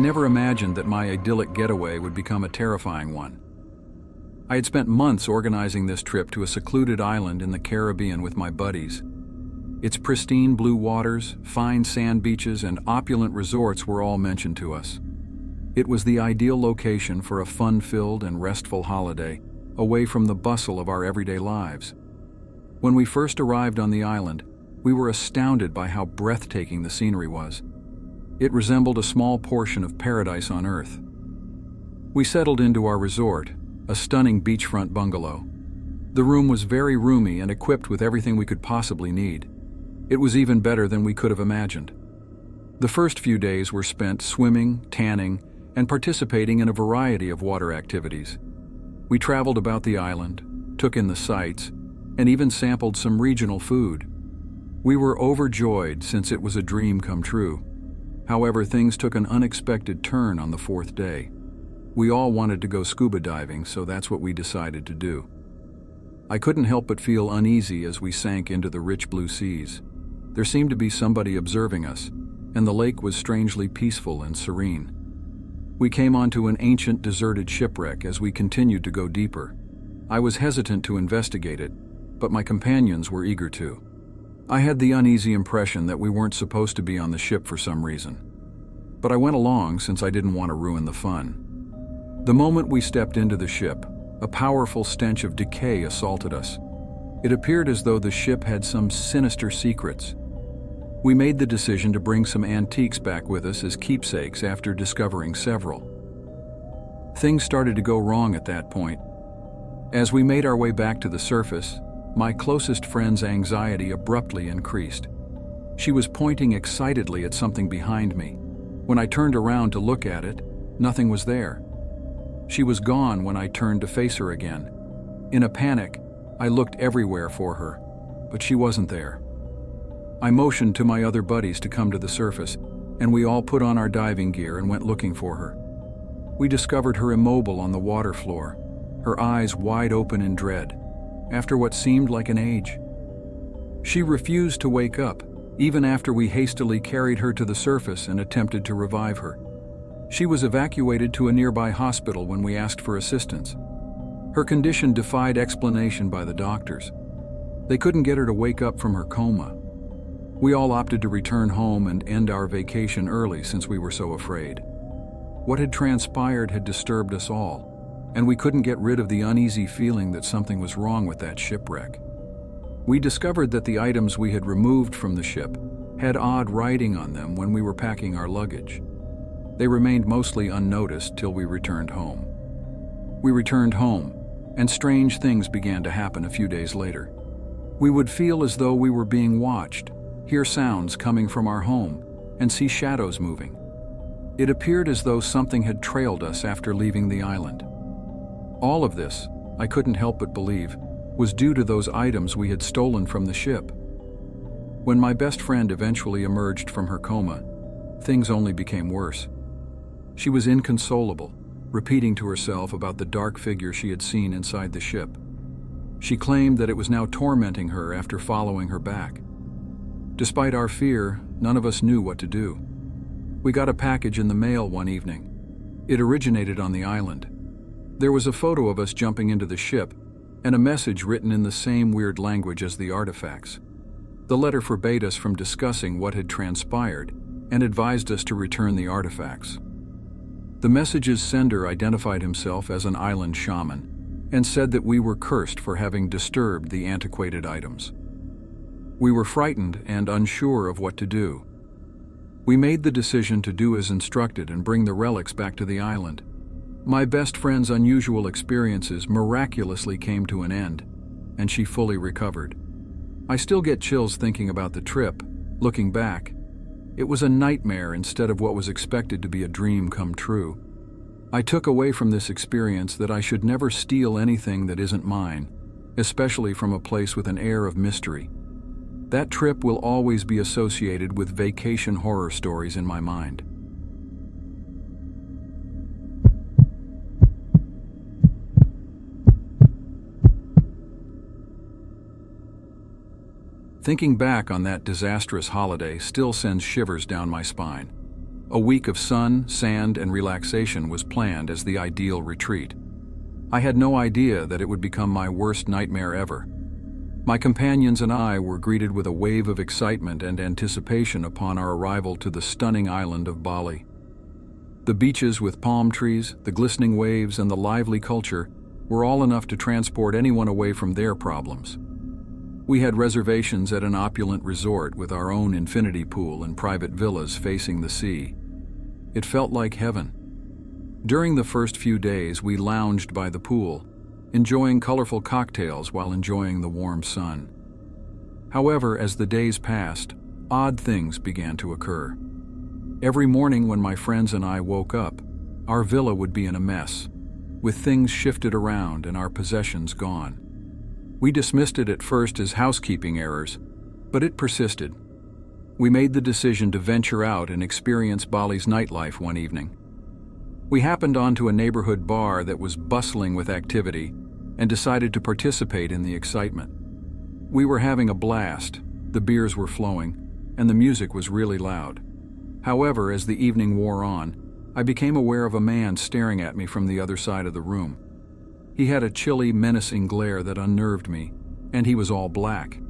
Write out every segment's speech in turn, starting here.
never imagined that my idyllic getaway would become a terrifying one. I had spent months organizing this trip to a secluded island in the Caribbean with my buddies. Its pristine blue waters, fine sand beaches, and opulent resorts were all mentioned to us. It was the ideal location for a fun-filled and restful holiday, away from the bustle of our everyday lives. When we first arrived on the island, we were astounded by how breathtaking the scenery was. It resembled a small portion of paradise on Earth. We settled into our resort, a stunning beachfront bungalow. The room was very roomy and equipped with everything we could possibly need. It was even better than we could have imagined. The first few days were spent swimming, tanning, and participating in a variety of water activities. We traveled about the island, took in the sights, and even sampled some regional food. We were overjoyed since it was a dream come true. However, things took an unexpected turn on the fourth day. We all wanted to go scuba diving, so that's what we decided to do. I couldn't help but feel uneasy as we sank into the rich blue seas. There seemed to be somebody observing us, and the lake was strangely peaceful and serene. We came onto an ancient deserted shipwreck as we continued to go deeper. I was hesitant to investigate it, but my companions were eager to. I had the uneasy impression that we weren't supposed to be on the ship for some reason. But I went along since I didn't want to ruin the fun. The moment we stepped into the ship, a powerful stench of decay assaulted us. It appeared as though the ship had some sinister secrets. We made the decision to bring some antiques back with us as keepsakes after discovering several. Things started to go wrong at that point. As we made our way back to the surface, my closest friend's anxiety abruptly increased. She was pointing excitedly at something behind me. When I turned around to look at it, nothing was there. She was gone when I turned to face her again. In a panic, I looked everywhere for her, but she wasn't there. I motioned to my other buddies to come to the surface, and we all put on our diving gear and went looking for her. We discovered her immobile on the water floor, her eyes wide open in dread, after what seemed like an age. She refused to wake up, even after we hastily carried her to the surface and attempted to revive her. She was evacuated to a nearby hospital when we asked for assistance. Her condition defied explanation by the doctors. They couldn't get her to wake up from her coma. We all opted to return home and end our vacation early since we were so afraid. What had transpired had disturbed us all, and we couldn't get rid of the uneasy feeling that something was wrong with that shipwreck. We discovered that the items we had removed from the ship had odd writing on them when we were packing our luggage. They remained mostly unnoticed till we returned home. We returned home, and strange things began to happen a few days later. We would feel as though we were being watched, hear sounds coming from our home, and see shadows moving. It appeared as though something had trailed us after leaving the island. All of this, I couldn't help but believe, was due to those items we had stolen from the ship. When my best friend eventually emerged from her coma, things only became worse. She was inconsolable, repeating to herself about the dark figure she had seen inside the ship. She claimed that it was now tormenting her after following her back. Despite our fear, none of us knew what to do. We got a package in the mail one evening. It originated on the island. There was a photo of us jumping into the ship and a message written in the same weird language as the artifacts. The letter forbade us from discussing what had transpired and advised us to return the artifacts. The message's sender identified himself as an island shaman and said that we were cursed for having disturbed the antiquated items. We were frightened and unsure of what to do. We made the decision to do as instructed and bring the relics back to the island. My best friend's unusual experiences miraculously came to an end, and she fully recovered. I still get chills thinking about the trip. Looking back, it was a nightmare instead of what was expected to be a dream come true. I took away from this experience that I should never steal anything that isn't mine, especially from a place with an air of mystery. That trip will always be associated with vacation horror stories in my mind. Thinking back on that disastrous holiday still sends shivers down my spine. A week of sun, sand, and relaxation was planned as the ideal retreat. I had no idea that it would become my worst nightmare ever. My companions and I were greeted with a wave of excitement and anticipation upon our arrival to the stunning island of Bali. The beaches with palm trees, the glistening waves, and the lively culture were all enough to transport anyone away from their problems. We had reservations at an opulent resort with our own infinity pool and private villas facing the sea. It felt like heaven. During the first few days, we lounged by the pool, enjoying colorful cocktails while enjoying the warm sun. However, as the days passed, odd things began to occur. Every morning when my friends and I woke up, our villa would be in a mess, with things shifted around and our possessions gone. We dismissed it at first as housekeeping errors, but it persisted. We made the decision to venture out and experience Bali's nightlife one evening. We happened onto a neighborhood bar that was bustling with activity and decided to participate in the excitement. We were having a blast, the beers were flowing, and the music was really loud. However, as the evening wore on, I became aware of a man staring at me from the other side of the room. He had a chilly, menacing glare that unnerved me, and he was all black.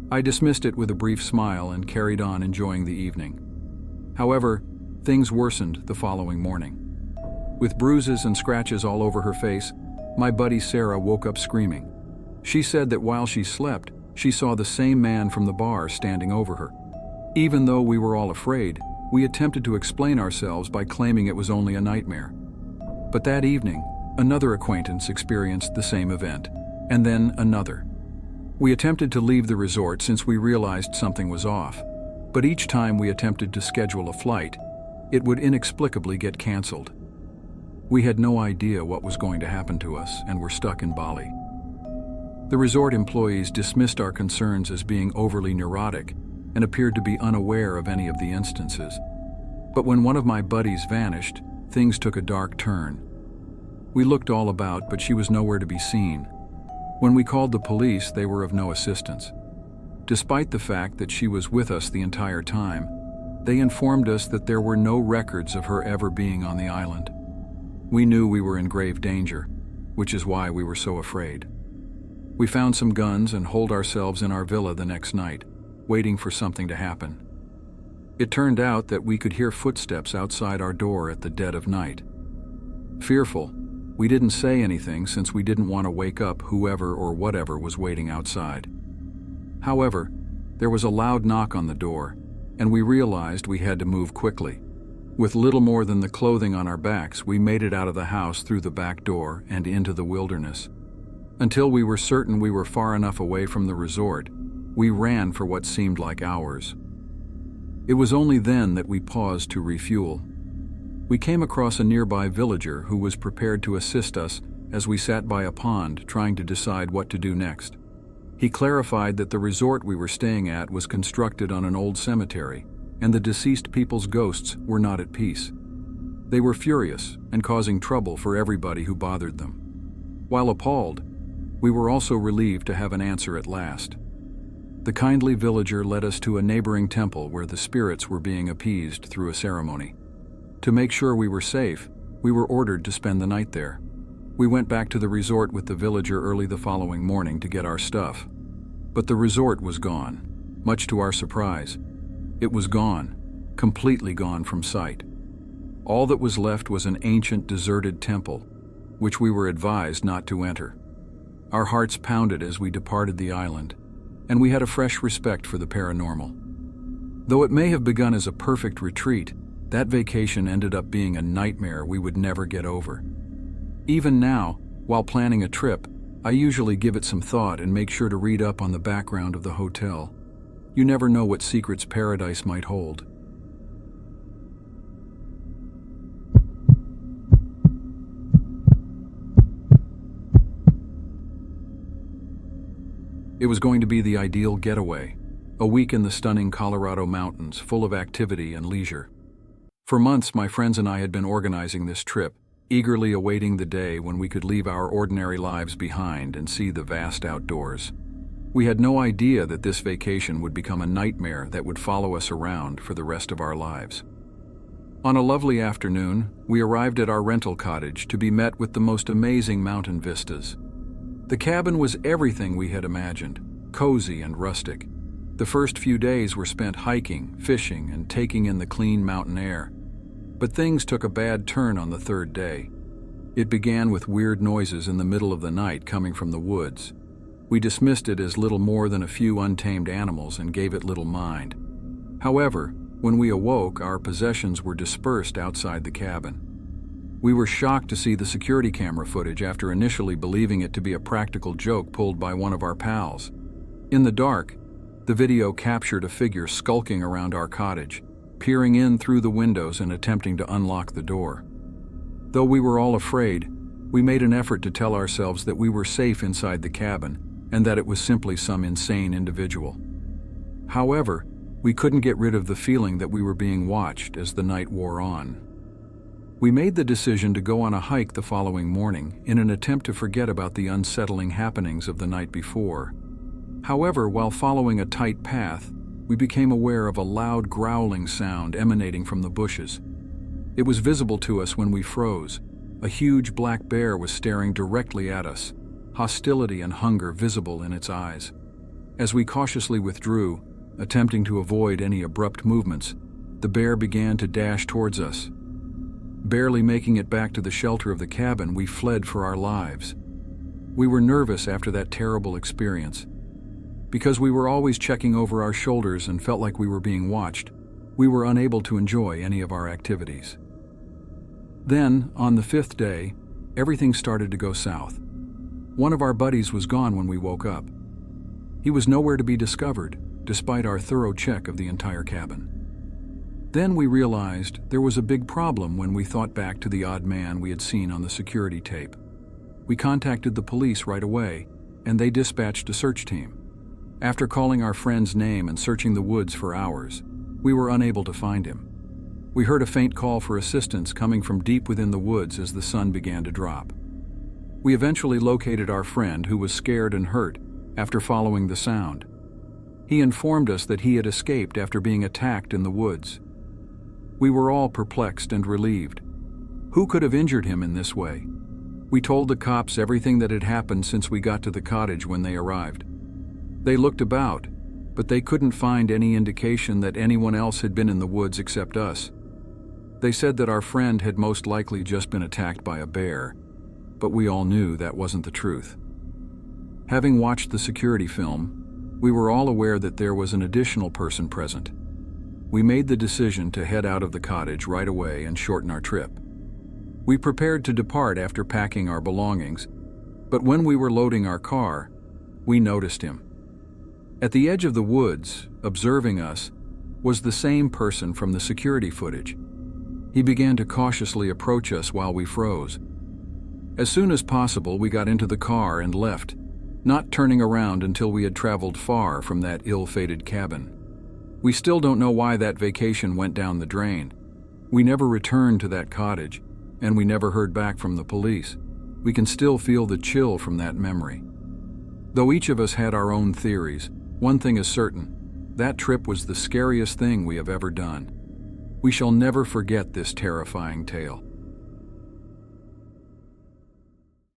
I dismissed it with a brief smile and carried on enjoying the evening. However, things worsened the following morning. With bruises and scratches all over her face, my buddy Sarah woke up screaming. She said that while she slept, she saw the same man from the bar standing over her. Even though we were all afraid, we attempted to explain ourselves by claiming it was only a nightmare. But that evening, another acquaintance experienced the same event, and then another. We attempted to leave the resort since we realized something was off, but each time we attempted to schedule a flight, it would inexplicably get canceled. We had no idea what was going to happen to us and were stuck in Bali. The resort employees dismissed our concerns as being overly neurotic and appeared to be unaware of any of the instances. But when one of my buddies vanished, things took a dark turn. We looked all about, but she was nowhere to be seen. When we called the police, they were of no assistance. Despite the fact that she was with us the entire time, they informed us that there were no records of her ever being on the island. We knew we were in grave danger, which is why we were so afraid. We found some guns and holed ourselves in our villa the next night, waiting for something to happen. It turned out that we could hear footsteps outside our door at the dead of night. Fearful, we didn't say anything since we didn't want to wake up whoever or whatever was waiting outside. However, there was a loud knock on the door, and we realized we had to move quickly. With little more than the clothing on our backs, we made it out of the house through the back door and into the wilderness. Until we were certain we were far enough away from the resort, we ran for what seemed like hours. It was only then that we paused to refuel. We came across a nearby villager who was prepared to assist us as we sat by a pond trying to decide what to do next. He clarified that the resort we were staying at was constructed on an old cemetery, and the deceased people's ghosts were not at peace. They were furious and causing trouble for everybody who bothered them. While appalled, we were also relieved to have an answer at last. The kindly villager led us to a neighboring temple where the spirits were being appeased through a ceremony. To make sure we were safe, we were ordered to spend the night there. We went back to the resort with the villager early the following morning to get our stuff. But the resort was gone, much to our surprise. It was gone, completely gone from sight. All that was left was an ancient deserted temple, which we were advised not to enter. Our hearts pounded as we departed the island, and we had a fresh respect for the paranormal. Though it may have begun as a perfect retreat, that vacation ended up being a nightmare we would never get over. Even now, while planning a trip, I usually give it some thought and make sure to read up on the background of the hotel. You never know what secrets paradise might hold. It was going to be the ideal getaway, a week in the stunning Colorado mountains full of activity and leisure. For months, my friends and I had been organizing this trip, eagerly awaiting the day when we could leave our ordinary lives behind and see the vast outdoors. We had no idea that this vacation would become a nightmare that would follow us around for the rest of our lives. On a lovely afternoon, we arrived at our rental cottage to be met with the most amazing mountain vistas. The cabin was everything we had imagined, cozy and rustic. The first few days were spent hiking, fishing, and taking in the clean mountain air. But things took a bad turn on the third day. It began with weird noises in the middle of the night coming from the woods. We dismissed it as little more than a few untamed animals and gave it little mind. However, when we awoke, our possessions were dispersed outside the cabin. We were shocked to see the security camera footage after initially believing it to be a practical joke pulled by one of our pals. In the dark, the video captured a figure skulking around our cottage, peering in through the windows and attempting to unlock the door. Though we were all afraid, we made an effort to tell ourselves that we were safe inside the cabin and that it was simply some insane individual. However, we couldn't get rid of the feeling that we were being watched as the night wore on. We made the decision to go on a hike the following morning in an attempt to forget about the unsettling happenings of the night before. However, while following a tight path, we became aware of a loud growling sound emanating from the bushes. It was visible to us when we froze. A huge black bear was staring directly at us, hostility and hunger visible in its eyes. As we cautiously withdrew, attempting to avoid any abrupt movements, the bear began to dash towards us. Barely making it back to the shelter of the cabin, we fled for our lives. We were nervous after that terrible experience. Because we were always checking over our shoulders and felt like we were being watched, we were unable to enjoy any of our activities. Then, on the fifth day, everything started to go south. One of our buddies was gone when we woke up. He was nowhere to be discovered, despite our thorough check of the entire cabin. Then we realized there was a big problem when we thought back to the odd man we had seen on the security tape. We contacted the police right away, and they dispatched a search team. After calling our friend's name and searching the woods for hours, we were unable to find him. We heard a faint call for assistance coming from deep within the woods as the sun began to drop. We eventually located our friend, who was scared and hurt after following the sound. He informed us that he had escaped after being attacked in the woods. We were all perplexed and relieved. Who could have injured him in this way? We told the cops everything that had happened since we got to the cottage when they arrived. They looked about, but they couldn't find any indication that anyone else had been in the woods except us. They said that our friend had most likely just been attacked by a bear, but we all knew that wasn't the truth. Having watched the security film, we were all aware that there was an additional person present. We made the decision to head out of the cottage right away and shorten our trip. We prepared to depart after packing our belongings, but when we were loading our car, we noticed him. At the edge of the woods, observing us, was the same person from the security footage. He began to cautiously approach us while we froze. As soon as possible, we got into the car and left, not turning around until we had traveled far from that ill-fated cabin. We still don't know why that vacation went down the drain. We never returned to that cottage, and we never heard back from the police. We can still feel the chill from that memory. Though each of us had our own theories, one thing is certain: that trip was the scariest thing we have ever done. We shall never forget this terrifying tale.